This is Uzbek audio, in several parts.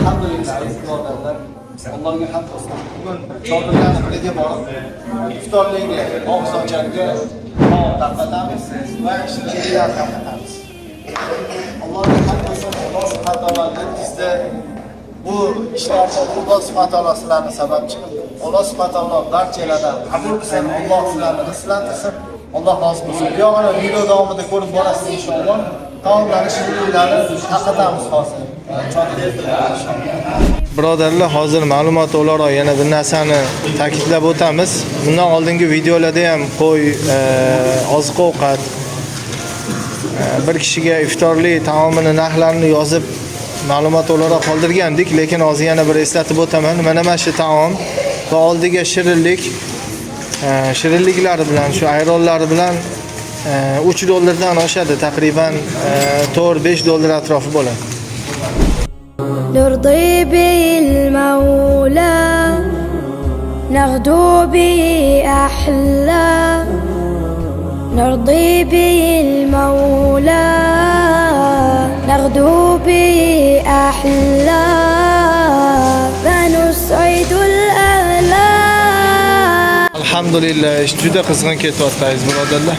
Alhamdulillah, birodarlar. Allohga hamd olsun. Bugun chodirlarni biriga borib, iftorlikka, oqsoqcharga taom tarqatamiz va shirinliklar tarqatamiz. Allohga hamd olsun. Alloh subhanahu va taolo bizda bu ishlarga Alloh subhanahu va taolo sizlarni sababchi. Alloh subhanahu va taolo barchalardan qabul qilsin. Alloh sizlarni rizqlantirsin. Alloh rozi bo'lsin. Bu yog'ini video davomida ko'rib borasiz inshaalloh. Taomlarni shirinliklari tarqatamiz hozir. Birodarlar, hozir ma'lumot o'laroq yana bir narsani ta'kidlab o'tamiz. Bundan oldingi videolarda ham qo'y, oziq-ovqat bir kishiga iftorlik taomini narxlarini yozib ma'lumot o'laroq qoldirgandik, lekin hozir yana bir eslatib o'taman. Mana shu taom va oldiga shirinliklari bilan, shu ayronlari bilan $3 oshadi, taqriban $4-5 atrofi bo'ladi. نرضي به المولى نغدو به أحلى نرضي به المولى نغدو به أحلى فنسعد الأهلا. Alhamdulillah, ish juda qizg'in ketyapti birodarlar.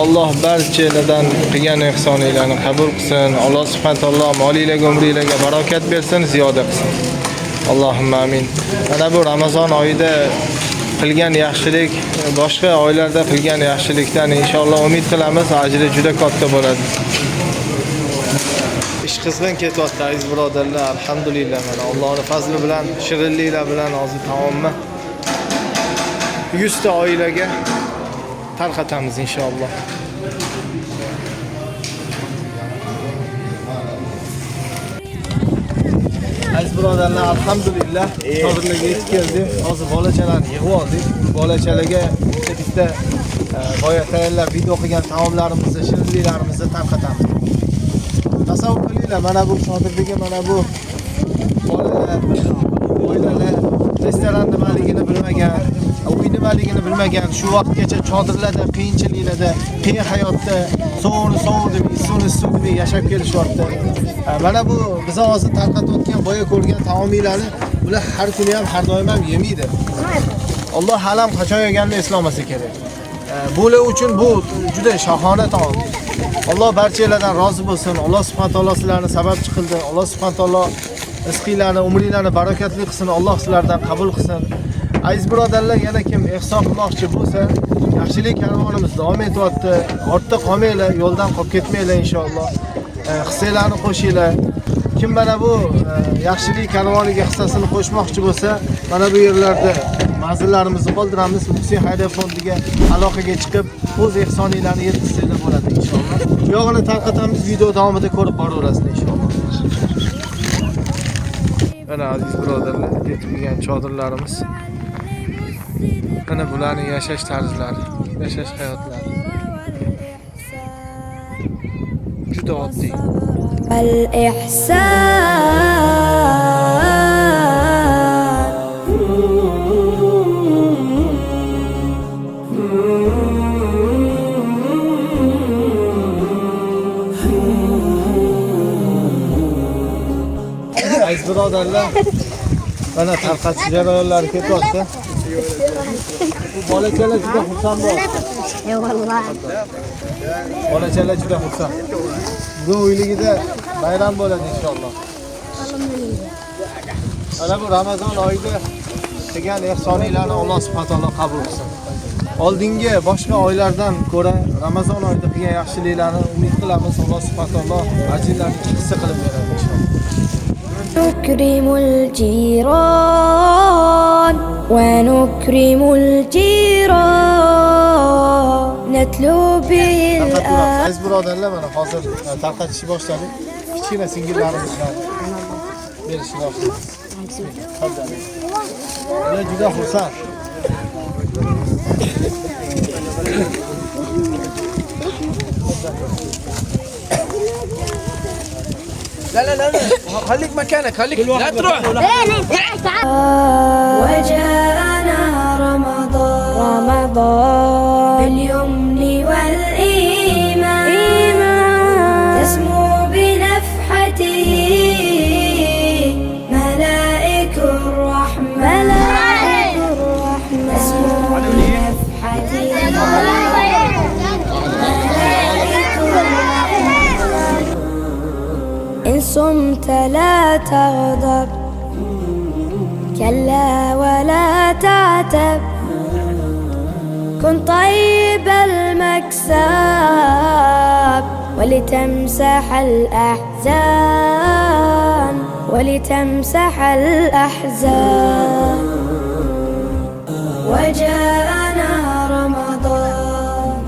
Alloh barchalardan qilgan ehsoninglarni qabul qilsin. Alloh subhanahu va taolo molinglarga, umringlarga barokat bersin, ziyoda qilsin. Allohumma amin. Mana bu Ramazon oyida qilgan yaxshilik, boshqa oylarda qilgan yaxshilikdan inshaalloh umid qilamiz, ajri juda katta bo'ladi. Ish qizg'in ketyapti aziz birodarlar. Alhamdulillah, mana Allohning fazli bilan, shirinliklar bilan hozir taomni 100 ta oilaga tarqatamiz inshaalloh. Aziz birodarlar, alhamdulillah chodirlarga yetib keldik. Hozir bolachalarni yig'ib oldik. Bolachalarga bitta boya tayyorlab video qilgan taomlarimizni, shirinliklarimizni tarqatamiz. Tasavvur qilinglar, mana bu chodirdagi mana bu bolalar, oilalar restoran nimaligini bilmagan, uy nimaligini bilmagan, shu vaqtgacha chodirlarda, qiyinchiliklarda, qiyin hayotda sovuq deb, issiq deb yashab kelishyapti. Mana bu biz hozir tarqatayotgan, boya ko'rgan taomlarni ular har kuni ham, har doim ham yemaydi. Alloh alam qachon yeganini eslamasa kerak. Bular uchun bu juda shohona taom. Alloh barchalardan rozi bo'lsin. Alloh subhanahu va taolo sizlarni sababchi qildi. Alloh subhanahu va taolo rizqinglarni, umringlarni barakatli qilsin. Alloh sizlardan qabul qilsin. Aziz birodarlar, yana kim ehson qilmoqchi bo'lsa, yaxshilik karvonimiz davom etyapti. Ortda qolmanglar, yo'ldan qolib ketmanglar inshaalloh. Hissalarni qo'shinglar. Kim mana bu yaxshilik karvoniga hissasini qo'shmoqchi bo'lsa, mana bu yerlarda manzillarimizni qoldiramiz. Muhsin Xayriya fondiga aloqaga chiqib, o'z ehsoninglarni yetkazsanglar bo'ladi inshaalloh. Bu yog'ini tarqatamiz, video davomida ko'rib boraverasizlar inshaalloh. Mana aziz birodarlar, yetib kelgan chodirlarimiz. Mana bularning yashash tarzlari, yashash hayotlari. Juda oddiy. Aziz birodarlar, mana tarqatish jarayonlari ketyapti. Bu bolachalar juda xursand bo'lyapti. Eyvallah. Bolachalar juda xursand. Bugun uyligida bayram bo'ladi inshaalloh. Mana bu Ramazon oyida qilgan ehsoninglarni Alloh subhanahu va taolo qabul qilsin. Oldingi boshqa oylardan ko'ra Ramazon oyida qilgan yaxshiliklarni umid qilamiz. Alloh subhanahu va taolo ajrlarni hissa qilib beradi inshaalloh. نكرم الجيران ونكرم الجيران نتلو بالآن. Aziz birodarlar, mana hozir tarqatishni boshladik. Kichkina singillarimiz bilan berishni boshladik. Ular juda xursand. لا خليك مكانك، خليك لا تروح. وجاءنا رمضان باليمن والإيمان كنت لا تغضب كلا ولا تعتب كن طيب المكسب ولتمسح الأحزان ولتمسح الأحزان وجاءنا رمضان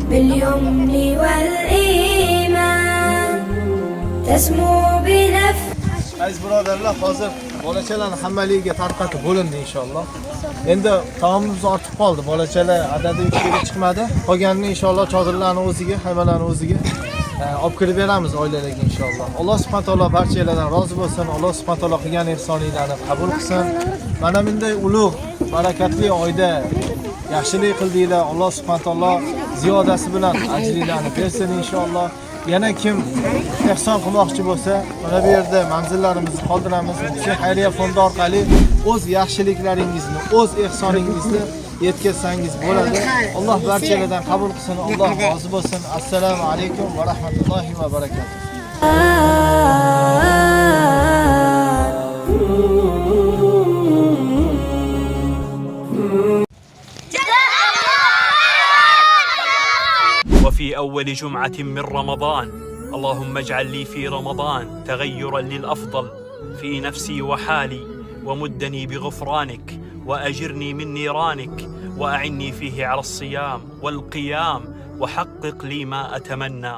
باليمن والإيمان تسمو بنفس. Aziz birodarlar, hozir bolachalarni hammaligiga tarqatib bo'lindi inshaalloh. Endi taomimiz ortib qoldi. Bolachalar adadi 3 ga chiqmadi. Qolganini inshaalloh chodirlarni o'ziga, hayvonlarni o'ziga olib kirib beramiz oilalarga inshaalloh. Alloh subhanahu taolo barchalardan rozi bo'lsin. Alloh subhanahu taolo qilgan ehsoninglarni qabul qilsin. Mana bunday ulug' barakatli oyda yaxshilik qildinglar. Alloh subhanahu taolo ziyodasi bilan ajringlarni bersin inshaalloh. Yana kim ehson qilmoqchi bo'lsa, mana bu yerda manzillarimizni qoldiramiz. Shu xayriya fondi orqali o'z yaxshiliklaringizni, o'z ehsoningizni yetkazsangiz bo'ladi. Alloh barchalardan qabul qilsin. Alloh rozi bo'lsin. Assalomu alaykum va rahmatullohi va barakatuh. وفي أول جمعة من رمضان اللهم اجعل لي في رمضان تغيرا للأفضل في نفسي وحالي ومدني بغفرانك وأجرني من نيرانك وأعني فيه على الصيام والقيام وحقق لي ما أتمنى.